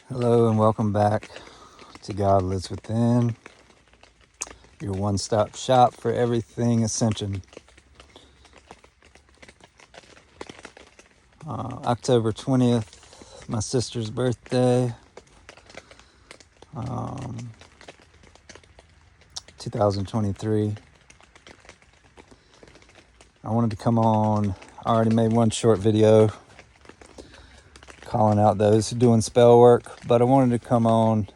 Hello and welcome back to God Lives Within, your one-stop shop for everything Ascension. October 20th, my sister's birthday, 2023. I wanted to come on. I already made one short video calling out those who doing spell work, but I wanted to come on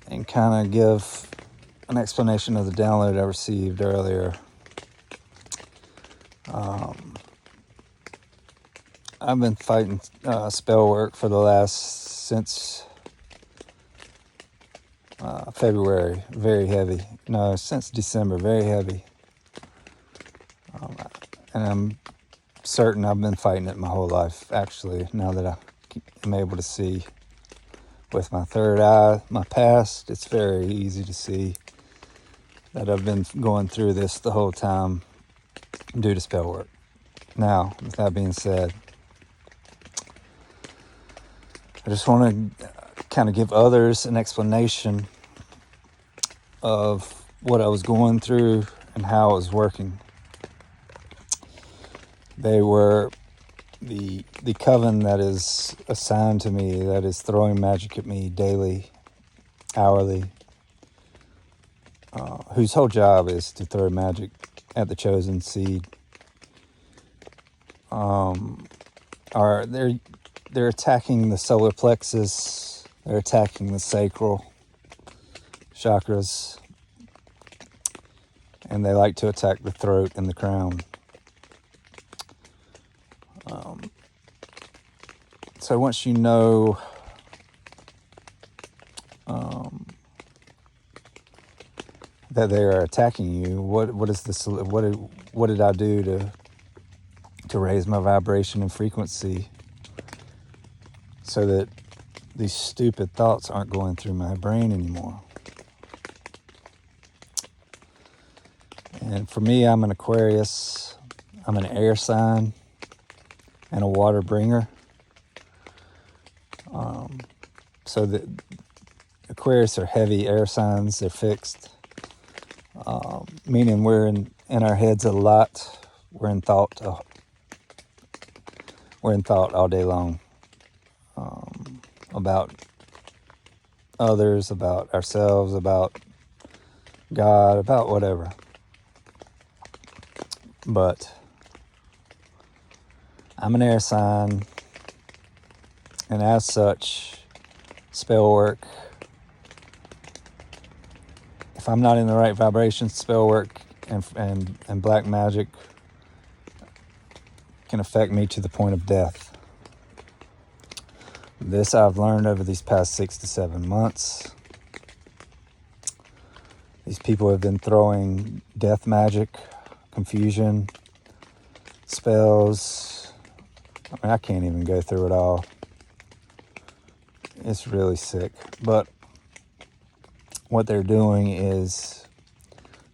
and kind of give an explanation of the download I received earlier. I've been fighting spell work for the since February, very heavy. No, since December, very heavy. And I'm certain I've been fighting it my whole life, actually, now that I am able to see with my third eye, my past. It's very easy to see that I've been going through this the whole time due to spell work. Now, with that being said, I just want to kind of give others an explanation of what I was going through and how it was working. They were the coven that is assigned to me, that is throwing magic at me daily, hourly, whose whole job is to throw magic at the chosen seed. They're attacking the solar plexus, they're attacking the sacral chakras, and they like to attack the throat and the crown. So once you know that they are attacking you, what did I do to raise my vibration and frequency so that these stupid thoughts aren't going through my brain anymore? And for me, I'm an Aquarius. I'm an air sign and a water bringer. So the Aquarius are heavy air signs. They're fixed, meaning we're in our heads a lot. We're in thought. We're in thought all day long, about others, about ourselves, about God, about whatever. But I'm an air sign, and as such, spell work, if I'm not in the right vibration, spell work and black magic can affect me to the point of death. This I've learned over these past 6 to 7 months. These people have been throwing death magic, confusion, spells. I mean, I can't even go through it all. It's really sick. But what they're doing is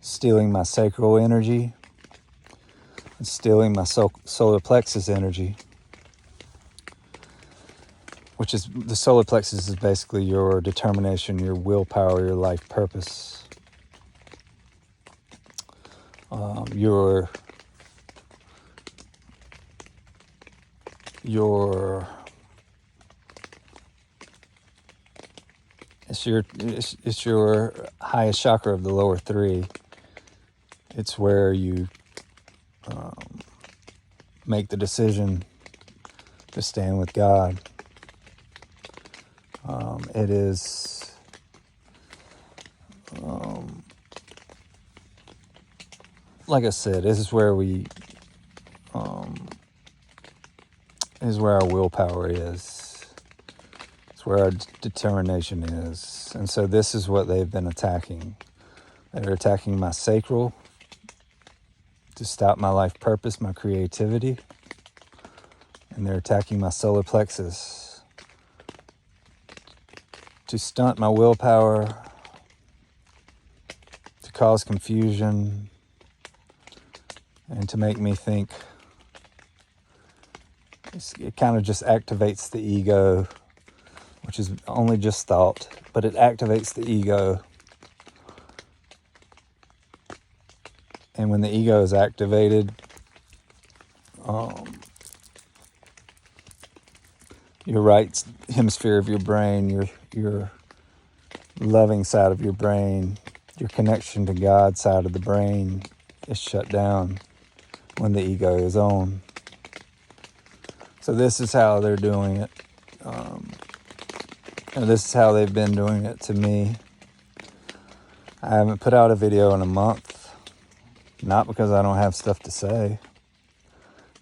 stealing my sacral energy, and stealing my solar plexus energy, which is, the solar plexus is basically your determination, your willpower, your life purpose, it's your highest chakra of the lower three. It's where you make the decision to stand with God. It is like I said, this is where our willpower is. It's where our determination is. And so this is what they've been attacking. They're attacking my sacral to stop my life purpose, my creativity. And they're attacking my solar plexus to stunt my willpower, to cause confusion, and to make me think. It kind of just activates the ego which is only just thought, but it activates the ego. And when the ego is activated, your right hemisphere of your brain, your loving side of your brain, your connection to God side of the brain is shut down when the ego is on. So this is how they're doing it. And this is how they've been doing it to me. I haven't put out a video in a month. Not because I don't have stuff to say.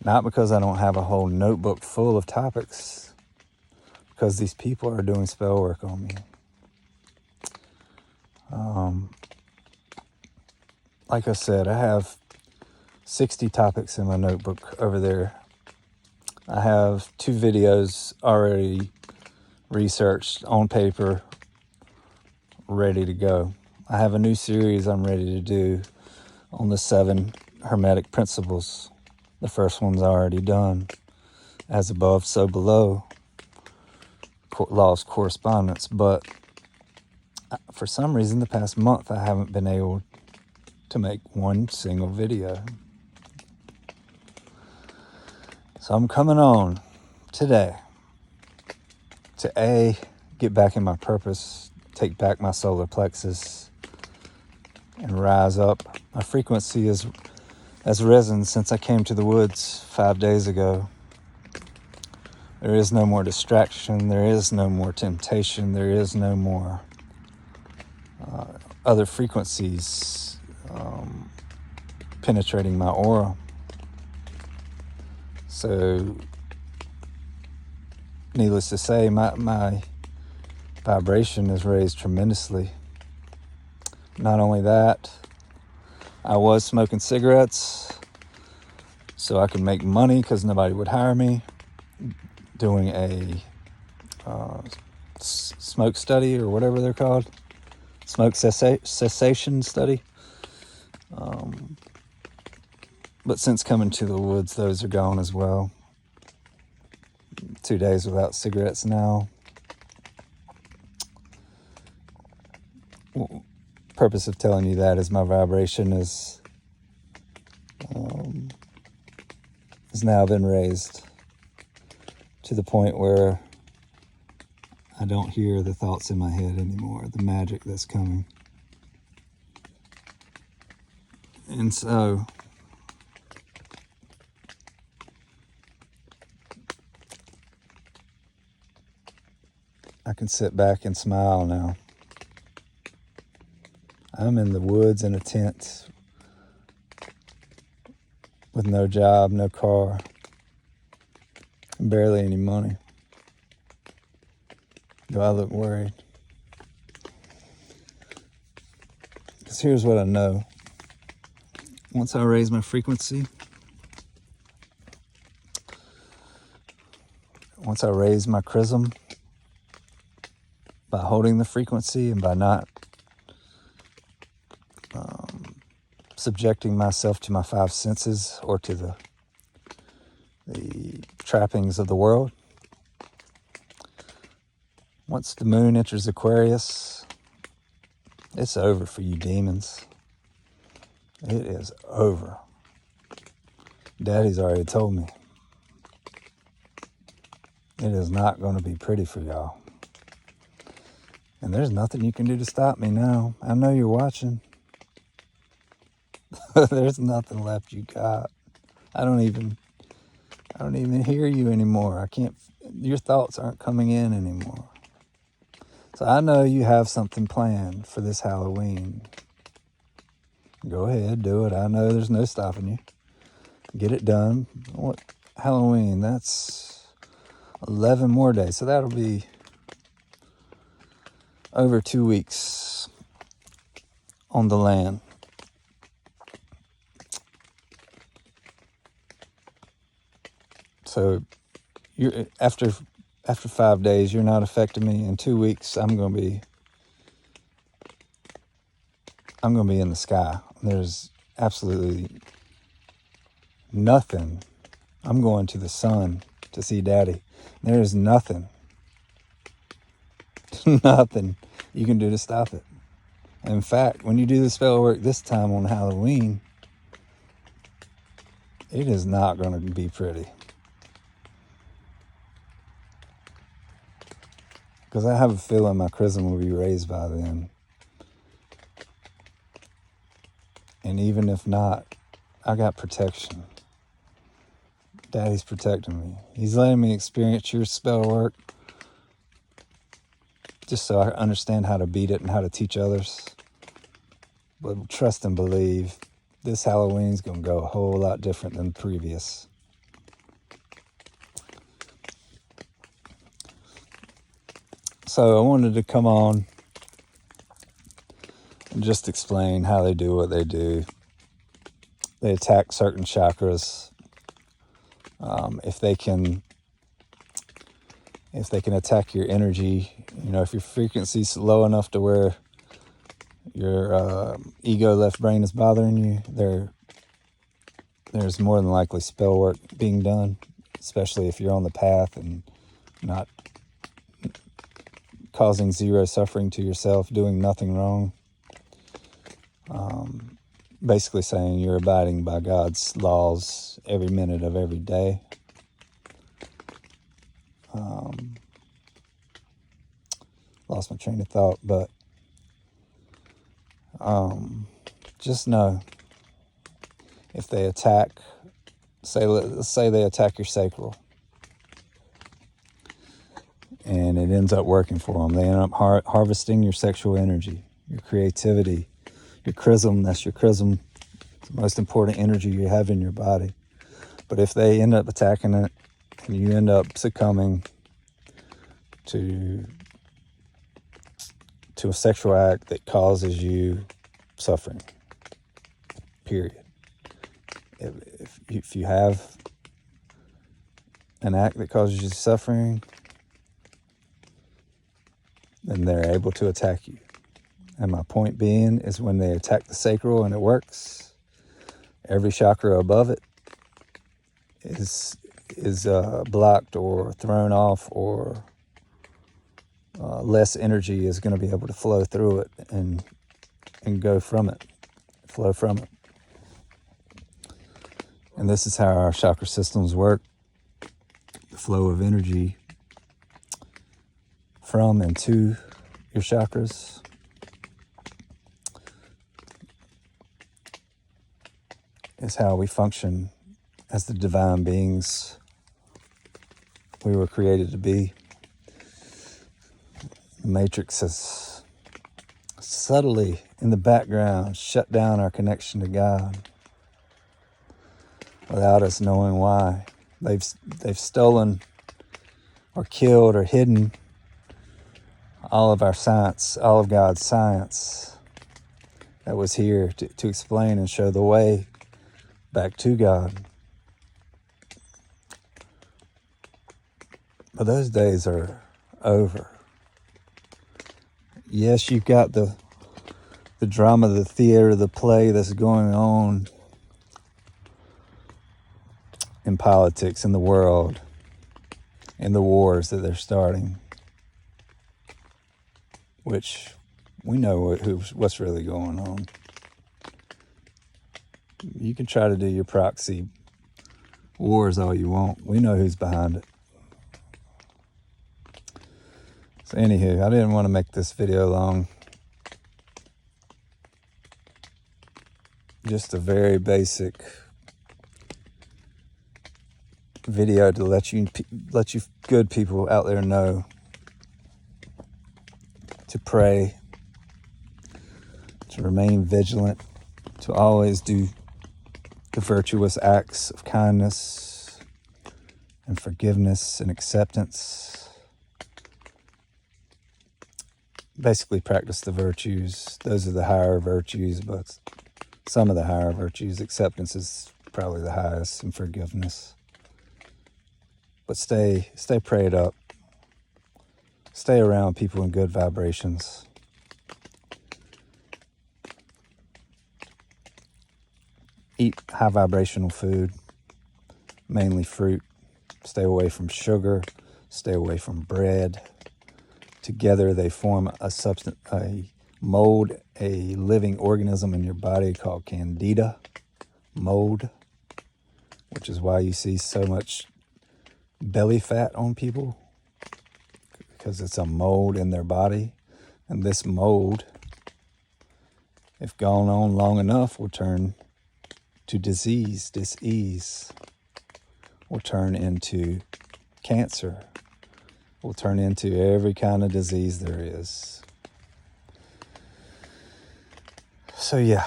Not because I don't have a whole notebook full of topics. Because these people are doing spell work on me. Like I said, I have 60 topics in my notebook over there. I have 2 videos already researched on paper, ready to go. I have a new series I'm ready to do on the 7 Hermetic Principles. The first one's already done. As above, so below. Laws of correspondence. But for some reason, the past month, I haven't been able to make one single video. So I'm coming on today to get back in my purpose, take back my solar plexus, and rise up. My frequency has risen since I came to the woods 5 days ago. There is no more distraction. There is no more temptation. There is no more other frequencies penetrating my aura. So, needless to say, my vibration is raised tremendously. Not only that, I was smoking cigarettes so I could make money because nobody would hire me. Doing a smoke study or whatever they're called. Smoke cessation study. But since coming to the woods, those are gone as well. 2 days without cigarettes now. Purpose of telling you that is my vibration has now been raised to the point where I don't hear the thoughts in my head anymore, the magic that's coming. And so I can sit back and smile now. I'm in the woods in a tent with no job, no car, barely any money. Do I look worried? Because here's what I know. Once I raise my frequency, once I raise my chrism, by holding the frequency and by not subjecting myself to my 5 senses or to the trappings of the world. Once the moon enters Aquarius, it's over for you demons. It is over. Daddy's already told me. It is not going to be pretty for y'all. And there's nothing you can do to stop me now. I know you're watching. There's nothing left you got. I don't even hear you anymore. Your thoughts aren't coming in anymore. So I know you have something planned for this Halloween. Go ahead, do it. I know there's no stopping you. Get it done. What Halloween? That's 11 more days. So that'll be over 2 weeks on the land. So you're after 5 days, you're not affecting me. In 2 weeks, I'm gonna be in the sky. There's absolutely nothing. I'm going to the sun to see Daddy. There's nothing nothing you can do to stop it. In fact, when you do the spell work this time on Halloween, it is not going to be pretty. Because I have a feeling my chrism will be raised by then. And even if not, I got protection. Daddy's protecting me. He's letting me experience your spell work just so I understand how to beat it and how to teach others. But trust and believe, this Halloween's going to go a whole lot different than the previous. So I wanted to come on and just explain how they do what they do. They attack certain chakras. If they can attack your energy, if your frequency's low enough to where your ego left brain is bothering you, there's more than likely spell work being done, especially if you're on the path and not causing zero suffering to yourself, doing nothing wrong. Basically saying you're abiding by God's laws every minute of every day. Lost my train of thought, but just know, if they attack, let's say they attack your sacral, and it ends up working for them. They end up harvesting your sexual energy, your creativity, your chrism. That's your chrism. It's the most important energy you have in your body. But if they end up attacking it, and you end up succumbing to a sexual act that causes you suffering, period. If you have an act that causes you suffering, then they're able to attack you. And my point being is, when they attack the sacral and it works, every chakra above it is blocked or thrown off, or less energy is going to be able to flow through it and go from it, flow from it. And this is how our chakra systems work. The flow of energy from and to your chakras is how we function as the divine beings we were created to be. The Matrix has subtly, in the background, shut down our connection to God without us knowing why. They've stolen or killed or hidden all of our science, all of God's science that was here to explain and show the way back to God. But those days are over. Yes, you've got the drama, the theater, the play that's going on in politics, in the world, in the wars that they're starting, which we know what's really going on. You can try to do your proxy wars all you want. We know who's behind it. So anywho, I didn't want to make this video long. Just a very basic video to let you good people out there know to pray, to remain vigilant, to always do the virtuous acts of kindness and forgiveness and acceptance. Basically practice the virtues. Those are the higher virtues, but some of the higher virtues. Acceptance is probably the highest, and forgiveness. But stay prayed up. Stay around people in good vibrations. Eat high vibrational food, mainly fruit. Stay away from sugar. Stay away from bread. Together they form a mold, a living organism in your body called candida mold, which is why you see so much belly fat on people, because it's a mold in their body. And this mold, if gone on long enough, will turn to disease, will turn into cancer, will turn into every kind of disease there is. So yeah,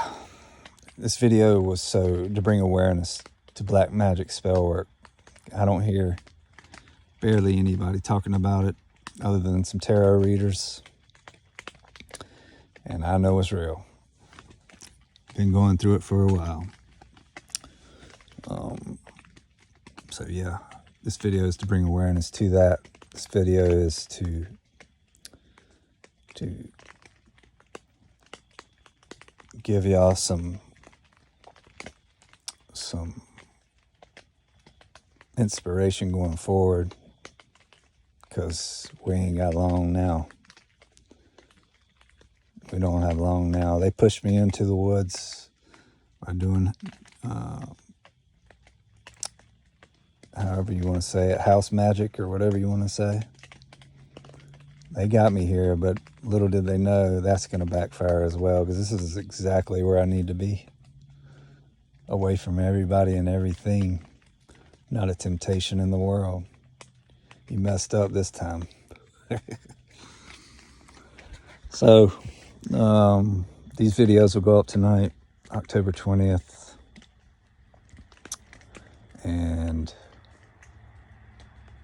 this video was to bring awareness to black magic spell work. I don't hear barely anybody talking about it other than some tarot readers. And I know it's real. Been going through it for a while. So yeah, this video is to bring awareness to that. This video is to give y'all some inspiration going forward, because we ain't got long now. We don't have long now. They pushed me into the woods by doing, however you want to say it, house magic or whatever you want to say. They got me here, but little did they know that's going to backfire as well, because this is exactly where I need to be. Away from everybody and everything. Not a temptation in the world. You messed up this time. So, these videos will go up tonight, October 20th. And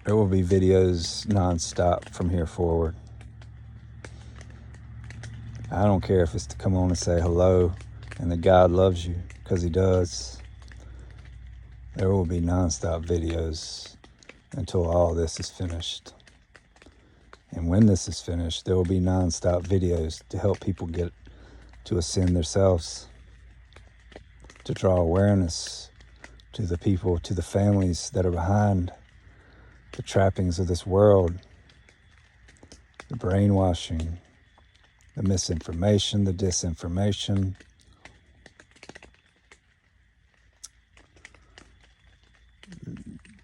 there will be videos nonstop from here forward. I don't care if it's to come on and say hello and that God loves you, because he does. There will be nonstop videos until all this is finished. And when this is finished, there will be nonstop videos to help people get to ascend themselves, to draw awareness to the people, to the families that are behind the trappings of this world, the brainwashing, the misinformation, the disinformation,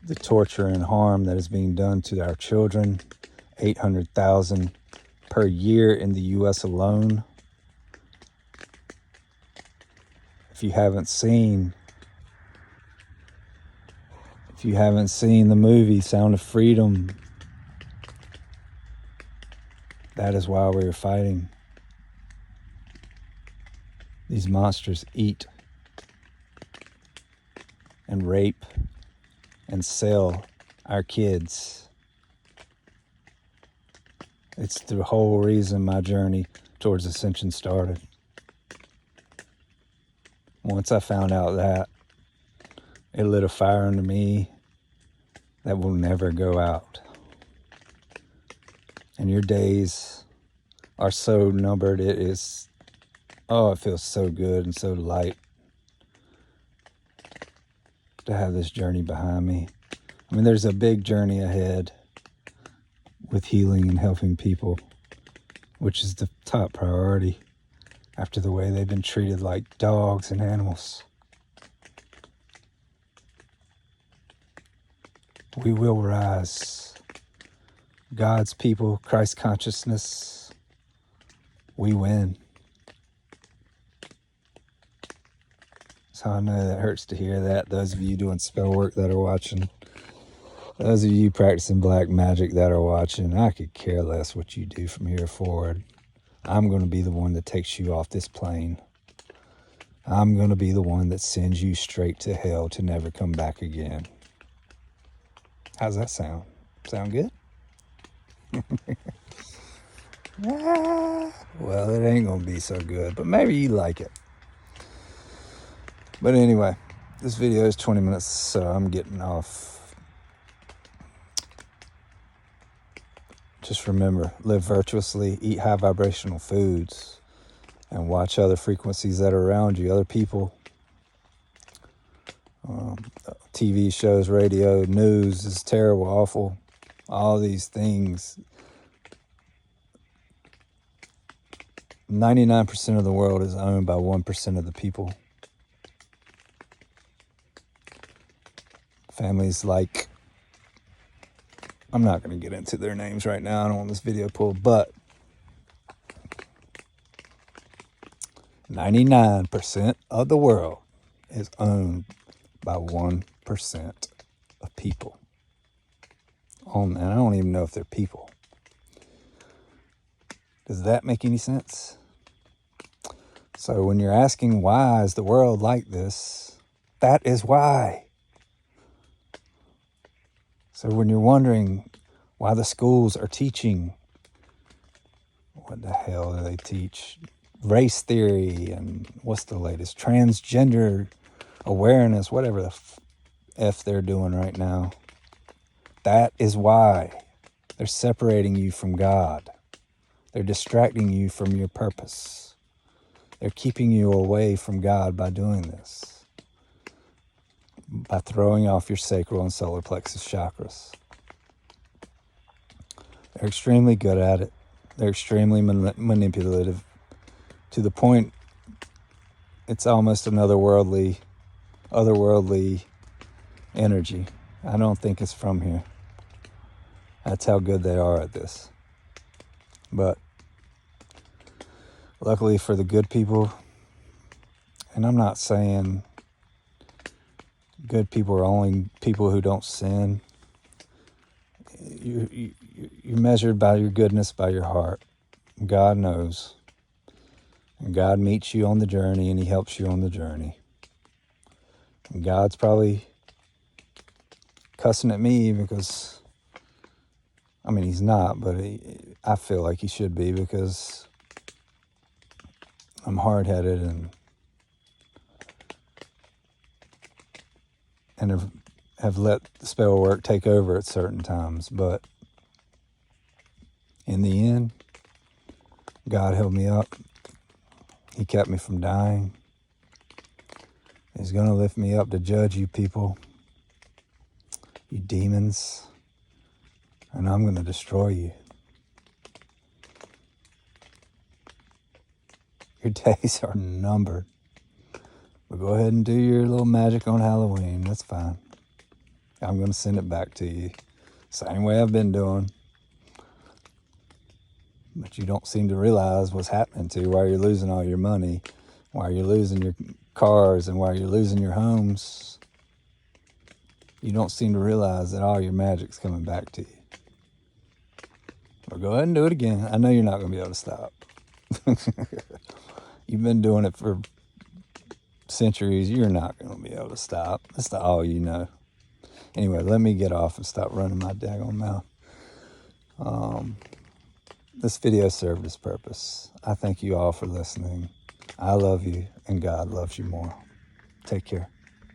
the torture and harm that is being done to our children. 800,000 per year in the U.S. alone. If you haven't seen the movie Sound of Freedom, that is why we're fighting. These monsters eat and rape and sell our kids. It's the whole reason my journey towards ascension started. Once I found out that, it lit a fire under me that will never go out. And your days are so numbered. It feels so good and so light to have this journey behind me. I mean, there's a big journey ahead with healing and helping people, which is the top priority after the way they've been treated like dogs and animals. We will rise. God's people, Christ consciousness, we win. So I know that hurts to hear that. Those of you doing spell work that are watching, those of you practicing black magic that are watching, I could care less what you do from here forward. I'm going to be the one that takes you off this plane. I'm going to be the one that sends you straight to hell to never come back again. How's that sound? Sound good? Well, it ain't going to be so good, but maybe you like it. But anyway, this video is 20 minutes, so I'm getting off. Just remember, live virtuously, eat high vibrational foods, and watch other frequencies that are around you, other people. TV shows, radio, news is terrible, awful. All these things 99% of the world is owned by 1% of the people. Families like, I'm not going to get into their names right now. I don't want this video pulled, but 99% of the world is owned by 1% of people. And I don't even know if they're people. Does that make any sense? So when you're asking why is the world like this, that is why. So when you're wondering why the schools are teaching, what the hell do they teach? Race theory and what's the latest? Transgender awareness, whatever the F they're doing right now. That is why. They're separating you from God. They're distracting you from your purpose. They're keeping you away from God by doing this. By throwing off your sacral and solar plexus chakras. They're extremely good at it. They're extremely manipulative to the point it's almost an otherworldly energy. I don't think it's from here. That's how good they are at this. But luckily for the good people, and I'm not saying good people are only people who don't sin. You're measured by your goodness, by your heart. God knows. And God meets you on the journey and he helps you on the journey. And God's probably cussing at me because, I mean, he's not, but I feel like he should be because I'm hard-headed and have let the spell work take over at certain times. But in the end, God held me up. He kept me from dying. He's going to lift me up to judge you people, you demons, and I'm going to destroy you. Your days are numbered. But go ahead and do your little magic on Halloween. That's fine. I'm going to send it back to you. Same way I've been doing. But you don't seem to realize what's happening to you, why you're losing all your money, why you're losing your cars, and why you're losing your homes. You don't seem to realize that all your magic's coming back to you. Well, go ahead and do it again. I know you're not going to be able to stop. You've been doing it for centuries. You're not going to be able to stop. That's all you know. Anyway, let me get off and stop running my daggone mouth. This video served its purpose. I thank you all for listening. I love you, and God loves you more. Take care.